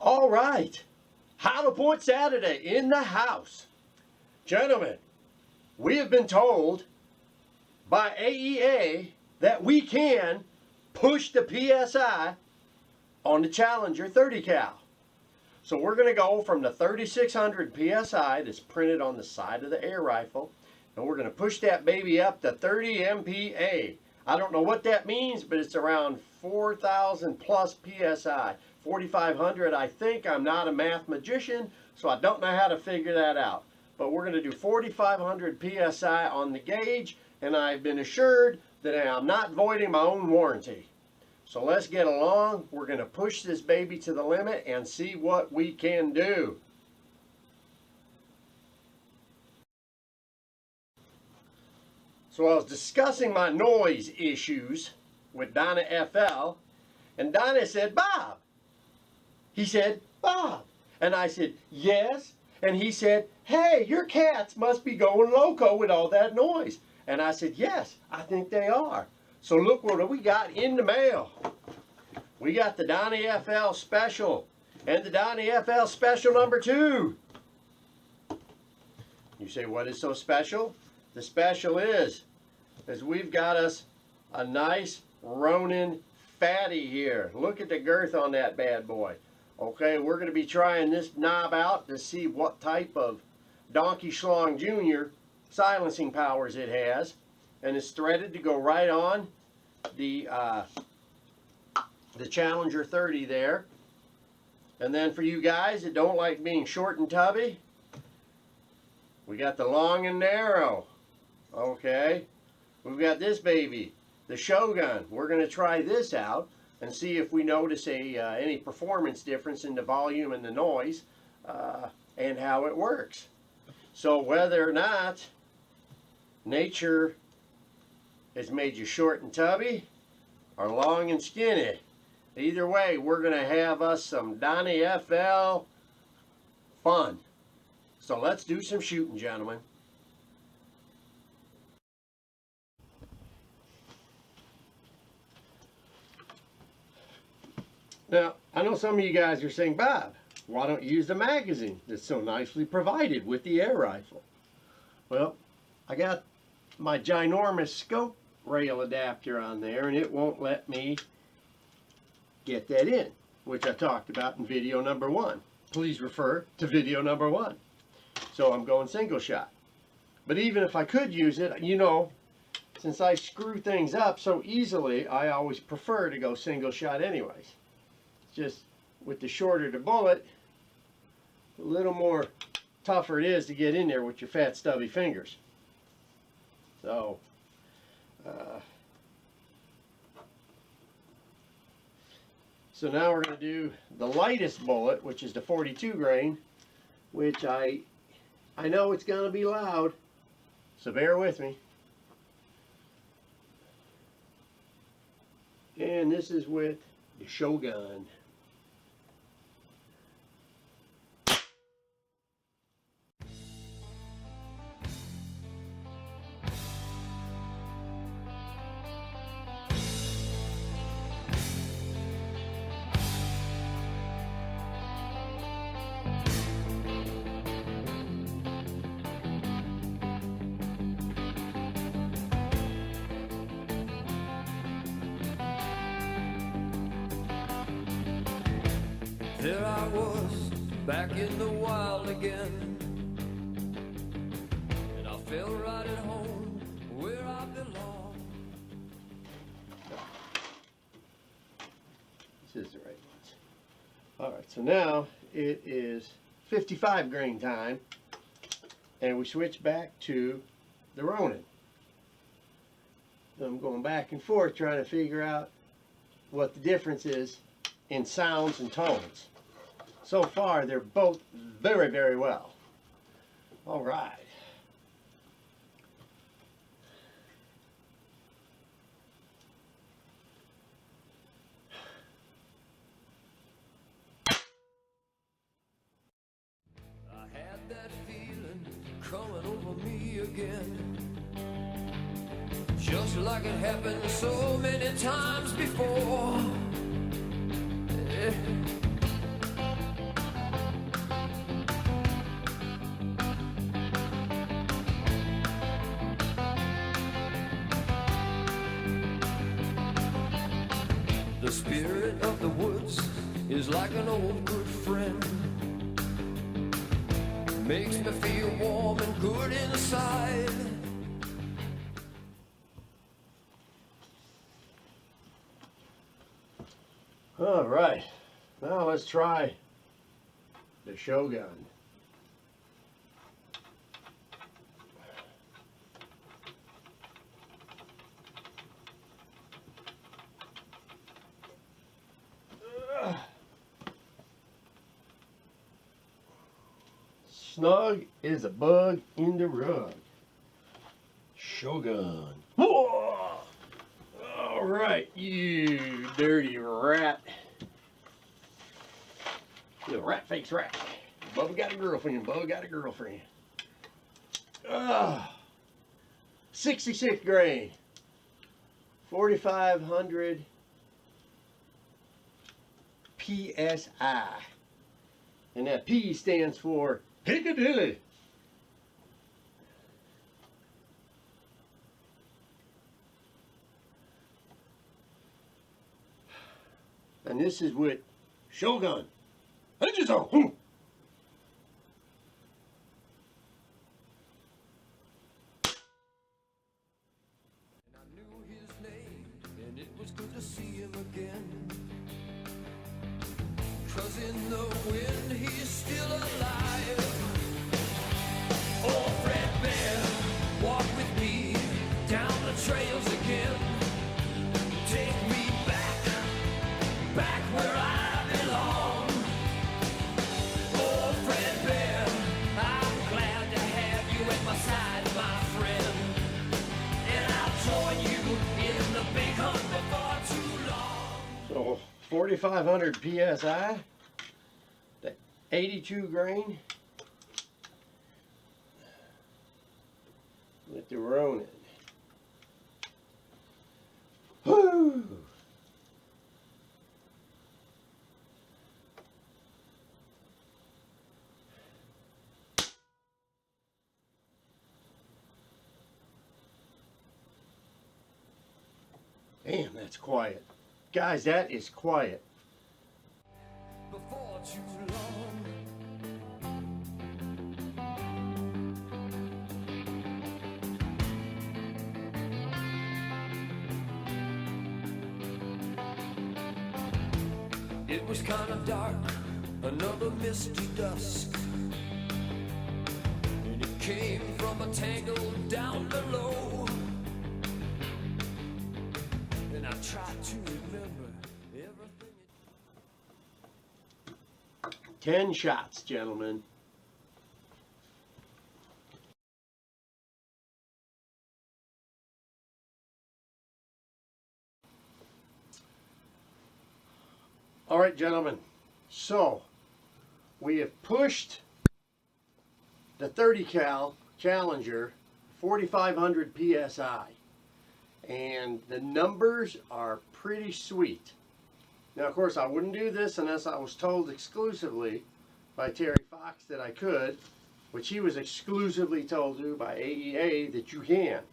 All right, Hollow Point Saturday in the house. Gentlemen, we have been told by AEA that we can push the PSI on the Challenger 30 cal. So we're going to go from the 3600 PSI that's printed on the side of the air rifle, and we're going to push that baby up to 30 MPA. I don't know what that means, but it's around 4,000 plus PSI. 4,500, I think. I'm not a math magician, so I don't know how to figure that out. But we're going to do 4,500 PSI on the gauge, and I've been assured that I'm not voiding my own warranty. So let's get along. We're going to push this baby to the limit and see what we can do. So I was discussing my noise issues with Donny FL, and Donny said, Bob. He said, Bob. And I said, yes. And he said, hey, your cats must be going loco with all that noise. And I said, yes, I think they are. So look what we got in the mail. We got the Donny FL Special and the Donny FL Special number 2. You say, what is so special? The special is we've got us a nice Ronin fatty here. Look at the girth on that bad boy. Okay, we're going to be trying this knob out to see what type of Donkey Schlong Jr. silencing powers it has. And it's threaded to go right on the Challenger 30 there. And then for you guys that don't like being short and tubby, we got the long and narrow. Okay, we've got this baby, the Shogun. We're going to try this out and see if we notice any performance difference in the volume and the noise and how it works. So whether or not nature has made you short and tubby or long and skinny, either way, we're going to have us some Donny FL fun. So let's do some shooting, gentlemen. Now, I know some of you guys are saying, Bob, why don't you use the magazine that's so nicely provided with the air rifle? Well, I got my ginormous scope rail adapter on there, and it won't let me get that in, which I talked about in video number 1. Please refer to video number 1. So I'm going single shot. But even if I could use it, you know, since I screw things up so easily, I always prefer to go single shot anyways. Just with the shorter the bullet, a little more tougher it is to get in there with your fat stubby fingers. So so now we're going to do the lightest bullet, which is the 42 grain, which I know it's going to be loud, so bear with me. And this is with the Shogun. There I was, back in the wild again, and I felt right at home where I belong. This is the right ones. Alright, so now it is 55 grain time, and we switch back to the Ronin. So I'm going back and forth trying to figure out what the difference is in sounds and tones. So far, they're both very, very well. All right. I had that feeling coming over me again, just like it happened so many times before. is like an old good friend. Makes me feel warm and good inside. All right, now let's try the Shogun. Snug is a bug in the rug. Shogun. Whoa! All right, you dirty rat. You rat face rat. Bubba got a girlfriend. Bubba got a girlfriend. 66 grain. 4,500 PSI. And that P stands for Piccadilly. And this is with Shogun. Hutchinson. And I knew his name, and it was good to see him again. 'Cause in the wind he's still alive. Oh, Fred Bear, walk with me down the trails again. Take me back where I belong. Oh, Fred Bear, I'm glad to have you at my side, my friend. And I'll join you in the big hunt before too long. So 4,500 PSI. The 82 grain. With the Ronin. Woo! Damn, that's quiet. Guys, that is quiet. Before too long. It was kind of dark, another misty dusk, and it came from a tangle down below. And I tried to remember everything. 10 shots, gentlemen. All right, gentlemen. So, we have pushed the 30 cal Challenger 4,500 PSI. And the numbers are pretty sweet. Now, of course, I wouldn't do this unless I was told exclusively by Terry Fox that I could, which he was exclusively told to by AEA that you can.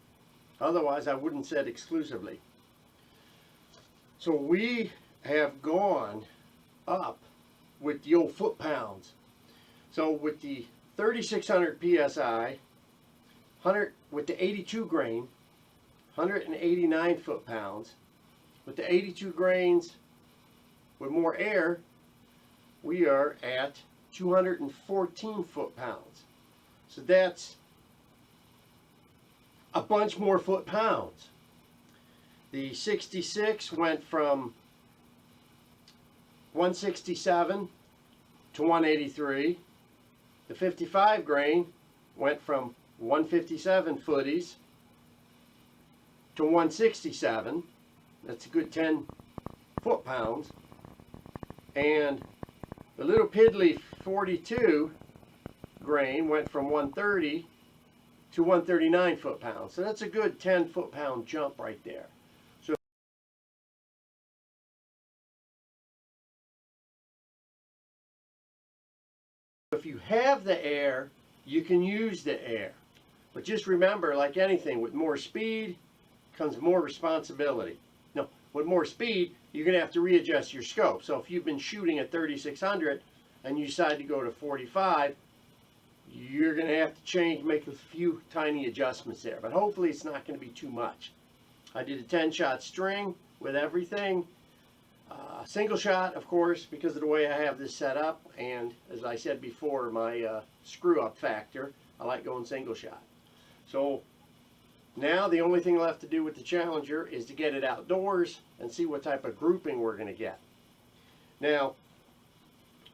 Otherwise, I wouldn't said exclusively. So we have gone up with the old foot pounds. So with the 3,600 PSI, 100 with the 82 grain, 189 foot pounds. With the 82 grains with more air, we are at 214 foot pounds. So that's a bunch more foot pounds. The 66 went from 167 to 183. The 55 grain went from 157 footies to 167. That's a good 10 foot pounds. And the little piddly 42 grain went from 130 to 139 foot pounds. So that's a good 10 foot pound jump right there. So if you have the air, you can use the air. But just remember, like anything, with more speed comes more responsibility. No, with more speed, you're going to have to readjust your scope. So if you've been shooting at 3600 and you decide to go to 45, you're going to have to change, make a few tiny adjustments there. But hopefully it's not going to be too much. I did a 10-shot string with everything. Single shot, of course, because of the way I have this set up. And as I said before, my screw-up factor, I like going single shot. So now the only thing left to do with the Challenger is to get it outdoors and see what type of grouping we're going to get. Now,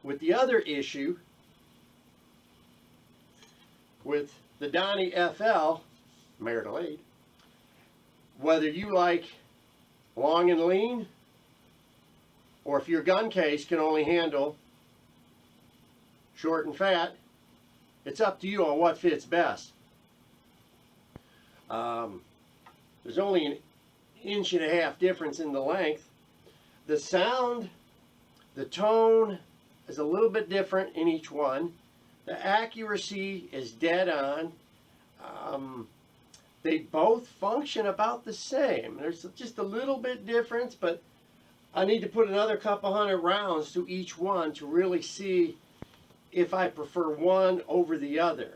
with the other issue, with the Donny FL, marital aid, whether you like long and lean, or if your gun case can only handle short and fat, it's up to you on what fits best. There's only an 1.5 inch difference in the length. The sound, the tone is a little bit different in each one. The accuracy is dead on. They both function about the same. There's just a little bit difference, but I need to put another couple hundred rounds to each one to really see if I prefer one over the other.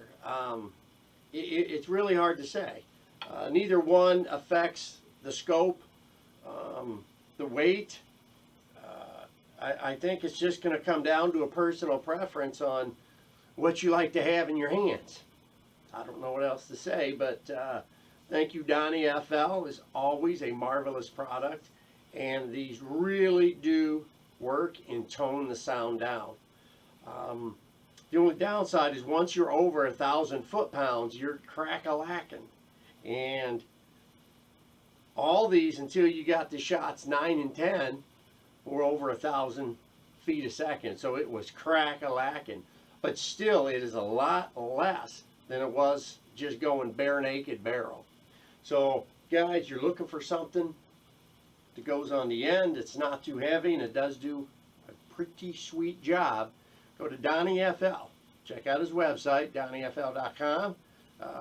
It's really hard to say. Neither one affects the scope, the weight. I think it's just going to come down to a personal preference on what you like to have in your hands. I don't know what else to say, but thank you, Donny FL. Is always a marvelous product, and these really do work and tone the sound down. The only downside is once you're over 1,000 foot-pounds, you're crack-a-lacking. And all these, until you got the shots 9 and 10, were over 1,000 feet a second. So it was crack-a-lacking. But still, it is a lot less than it was just going bare naked barrel. So, guys, you're looking for something that goes on the end. It's not too heavy, and it does do a pretty sweet job. Go to Donny FL. Check out his website, DonnyFL.com.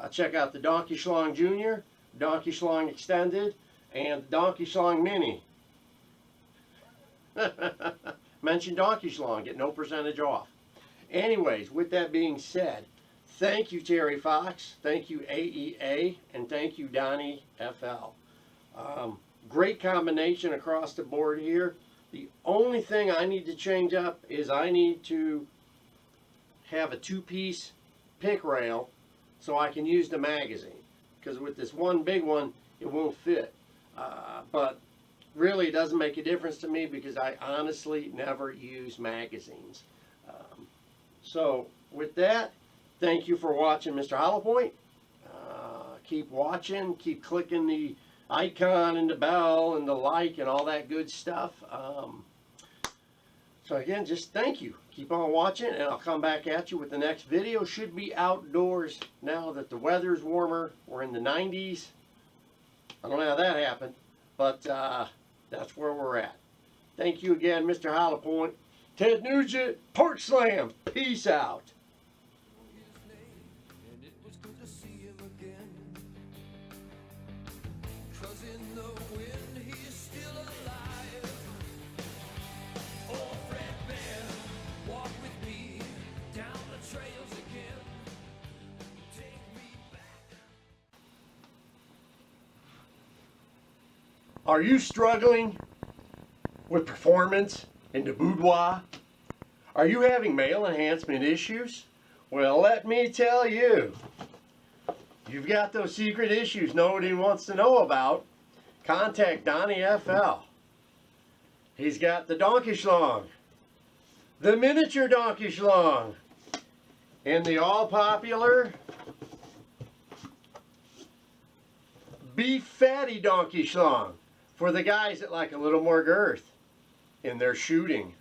Check out the Donkey Schlong Jr., Donkey Schlong Extended, and Donkey Schlong Mini. Mention Donkey Schlong, get no percentage off. Anyways, with that being said, thank you, Terry Fox, thank you, AEA, and thank you, Donny FL. Great combination across the board here. The only thing I need to change up is I need to have a 2-piece pick rail so I can use the magazine. Because with this one big one, it won't fit. But really, it doesn't make a difference to me because I honestly never use magazines. So with that, thank you for watching Mr. Hollow Point. Keep watching, keep clicking the icon and the bell and the like and all that good stuff. So again, just thank you. Keep on watching, and I'll come back at you with the next video. Should be outdoors now that the weather's warmer. We're in the 90s. I don't know how that happened, but that's where we're at. Thank you again, Mr. Hollow Point. Ted Nugent, Porch Slam. Peace out. And it was good to see him again. 'Cause in the wind he's still alive. Oh, Fred Bear, walk with me down the trails again. Take me back. Are you struggling with performance in the boudoir? Are you having male enhancement issues? Well, let me tell you, you've got those secret issues nobody wants to know about. Contact Donny FL. He's got the Donkey Schlong, the miniature Donkey Schlong, and the all-popular Beef Fatty Donkey Schlong for the guys that like a little more girth in their shooting.